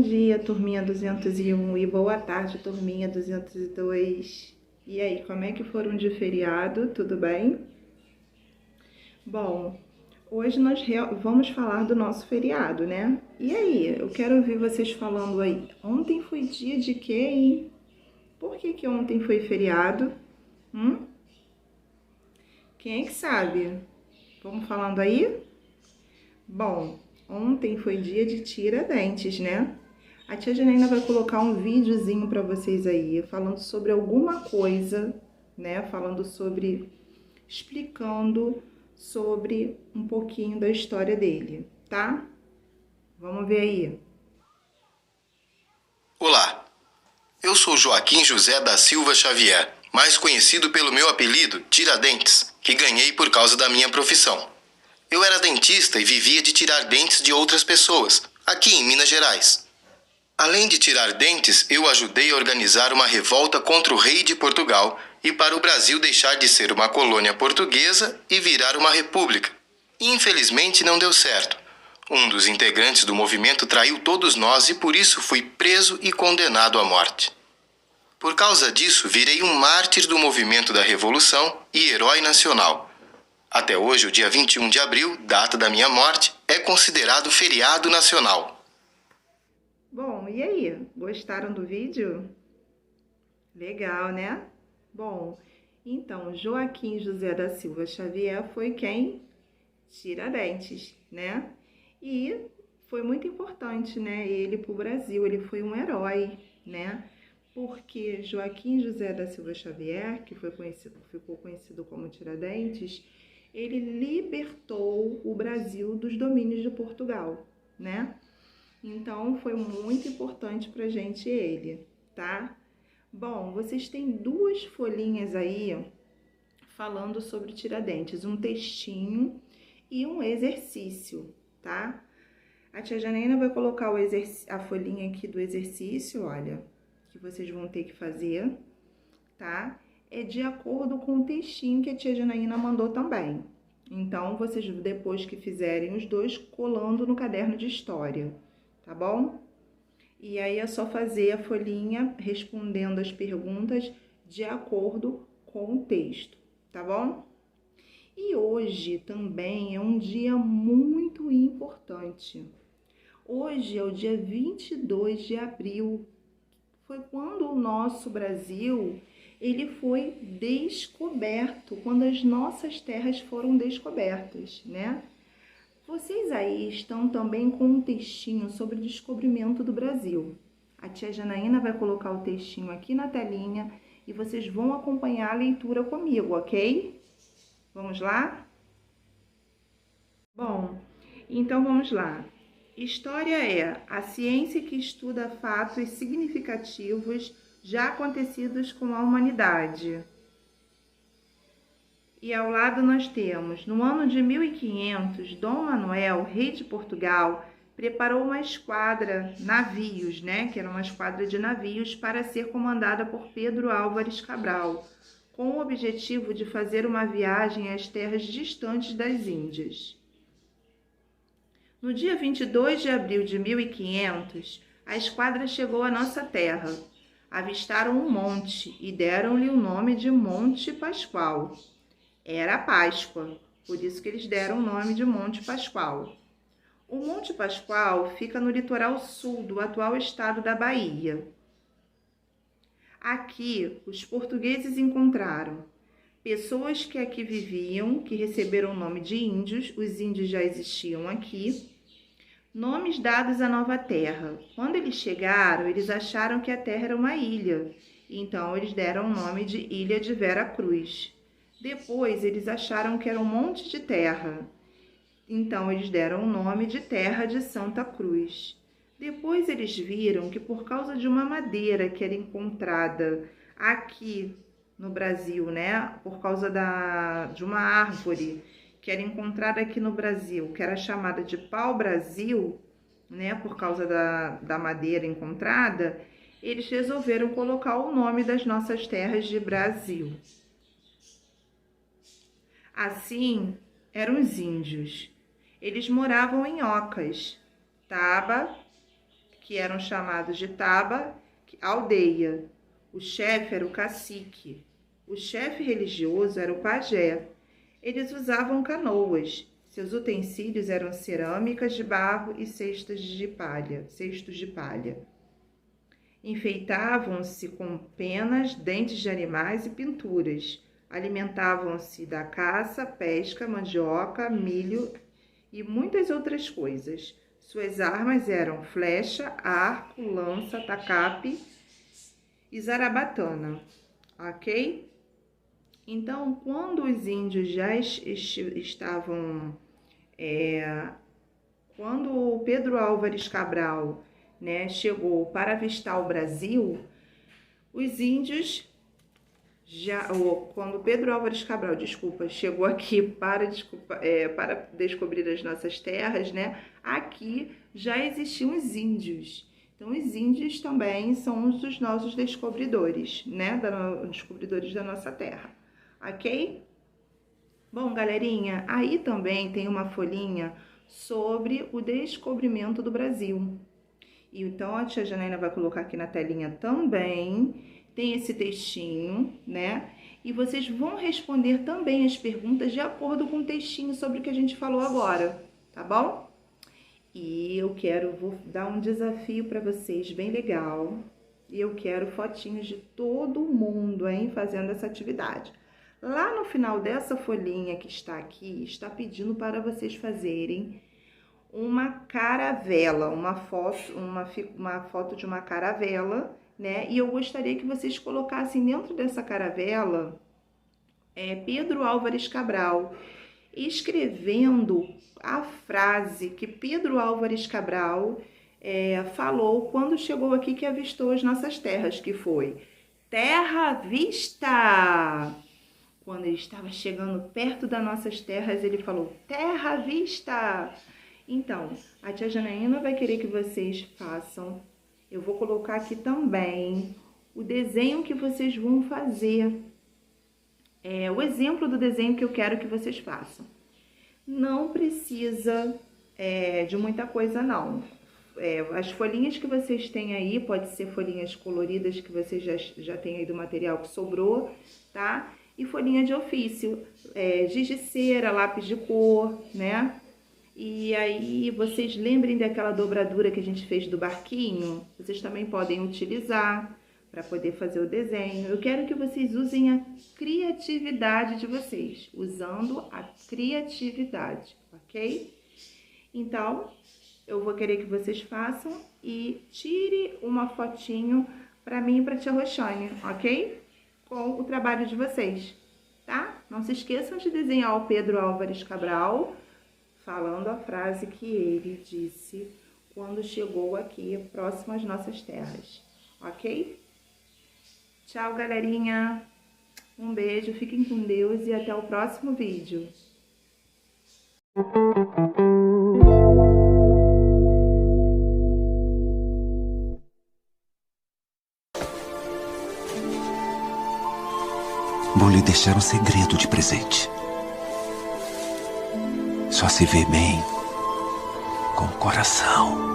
dia, turminha 201, e boa tarde, turminha 202. E aí, como é que foram de feriado? Tudo bem? Bom, hoje nós vamos falar do nosso feriado, né? E aí, eu quero ouvir vocês falando aí. Ontem foi dia de quê, hein? Por que ontem foi feriado? Hum? Quem é que sabe? Vamos falando aí? Bom, ontem foi dia de Tiradentes, né? A tia Janaína vai colocar um videozinho para vocês aí, falando sobre alguma coisa, né? Explicando sobre um pouquinho da história dele, tá? Vamos ver aí. Olá, eu sou Joaquim José da Silva Xavier, mais conhecido pelo meu apelido Tiradentes, que ganhei por causa da minha profissão. Eu era dentista e vivia de tirar dentes de outras pessoas, aqui em Minas Gerais. Além de tirar dentes, eu ajudei a organizar uma revolta contra o rei de Portugal e para o Brasil deixar de ser uma colônia portuguesa e virar uma república. Infelizmente não deu certo. Um dos integrantes do movimento traiu todos nós e por isso fui preso e condenado à morte. Por causa disso, virei um mártir do movimento da Revolução e herói nacional. Até hoje, o dia 21 de abril, data da minha morte, é considerado feriado nacional. Bom, e aí? Gostaram do vídeo? Legal, né? Bom, então, Joaquim José da Silva Xavier foi quem? Tiradentes, né? E foi muito importante, né? Ele para o Brasil, ele foi um herói, né? Porque Joaquim José da Silva Xavier, que ficou conhecido como Tiradentes, ele libertou o Brasil dos domínios de Portugal, né? Então, foi muito importante pra gente ele, tá? Bom, vocês têm duas folhinhas aí falando sobre Tiradentes, um textinho e um exercício, tá? A tia Janaína vai colocar a folhinha aqui do exercício, olha, que vocês vão ter que fazer, tá? É de acordo com o textinho que a tia Janaína mandou também. Então, vocês, depois que fizerem os dois, colando no caderno de história, tá bom? E aí é só fazer a folhinha respondendo as perguntas de acordo com o texto, tá bom? E hoje também é um dia muito importante. Hoje é o dia 22 de abril. Foi quando o nosso Brasil, ele foi descoberto, quando as nossas terras foram descobertas, né? Vocês aí estão também com um textinho sobre o descobrimento do Brasil. A tia Janaína vai colocar o textinho aqui na telinha e vocês vão acompanhar a leitura comigo, ok? Vamos lá? Bom, então vamos lá. História é a ciência que estuda fatos significativos já acontecidos com a humanidade. E ao lado nós temos, no ano de 1500, Dom Manuel, rei de Portugal, preparou uma esquadra, navios, né, que era uma esquadra de navios, para ser comandada por Pedro Álvares Cabral, com o objetivo de fazer uma viagem às terras distantes das Índias. No dia 22 de abril de 1500, a esquadra chegou à nossa terra. Avistaram um monte e deram-lhe o nome de Monte Pascoal. Era a Páscoa, por isso que eles deram o nome de Monte Pascoal. O Monte Pascoal fica no litoral sul do atual estado da Bahia. Aqui, os portugueses encontraram pessoas que aqui viviam, que receberam o nome de índios, os índios já existiam aqui, nomes dados à nova terra. Quando eles chegaram, eles acharam que a terra era uma ilha, então eles deram o nome de Ilha de Vera Cruz. Depois, eles acharam que era um monte de terra, então eles deram o nome de Terra de Santa Cruz. Depois, eles viram que por causa de uma madeira que era encontrada aqui no Brasil, né, por causa de uma árvore que era encontrada aqui no Brasil, que era chamada de pau-brasil, né, por causa da madeira encontrada, eles resolveram colocar o nome das nossas terras de Brasil. Assim, eram os índios. Eles moravam em ocas, taba, que eram chamados de taba, aldeia. O chefe era o cacique. O chefe religioso era o pajé. Eles usavam canoas. Seus utensílios eram cerâmicas de barro e cestos de palha. Enfeitavam-se com penas, dentes de animais e pinturas. Alimentavam-se da caça, pesca, mandioca, milho e muitas outras coisas. Suas armas eram flecha, arco, lança, tacape e zarabatana, ok? Então, quando os índios já estavam... quando Pedro Álvares Cabral, né, chegou para avistar o Brasil, os índios... quando Pedro Álvares Cabral, chegou aqui para descobrir as nossas terras, né? Aqui já existiam os índios. Então, os índios também são os nossos descobridores, né? Descobridores da nossa terra, ok? Bom, galerinha, aí também tem uma folhinha sobre o descobrimento do Brasil. E então, a tia Janaína vai colocar aqui na telinha também. Tem esse textinho, né? E vocês vão responder também as perguntas de acordo com o textinho sobre o que a gente falou agora, tá bom? E vou dar um desafio para vocês bem legal. E eu quero fotinhos de todo mundo, hein, fazendo essa atividade. Lá no final dessa folhinha que está aqui, está pedindo para vocês fazerem uma caravela, uma foto de uma caravela, né? E eu gostaria que vocês colocassem dentro dessa caravela Pedro Álvares Cabral, escrevendo a frase que Pedro Álvares Cabral falou quando chegou aqui, que avistou as nossas terras, que foi terra à vista. Quando ele estava chegando perto das nossas terras, ele falou terra à vista. Então, a tia Janaína vai querer que vocês façam. Eu vou colocar aqui também o desenho que vocês vão fazer. O exemplo do desenho que eu quero que vocês façam. Não precisa de muita coisa, não. As folhinhas que vocês têm aí, pode ser folhinhas coloridas que vocês já têm aí do material que sobrou, tá? E folhinha de ofício, giz de cera, lápis de cor, né? E aí, vocês lembrem daquela dobradura que a gente fez do barquinho? Vocês também podem utilizar para poder fazer o desenho. Eu quero que vocês usem a criatividade de vocês, usando a criatividade, ok? Então, eu vou querer que vocês façam e tire uma fotinho para mim e para a tia Roxane, ok? Com o trabalho de vocês, tá? Não se esqueçam de desenhar o Pedro Álvares Cabral, falando a frase que ele disse quando chegou aqui, próximo às nossas terras, ok? Tchau, galerinha! Um beijo, fiquem com Deus e até o próximo vídeo. Vou lhe deixar um segredo de presente. Só se vê bem com o coração.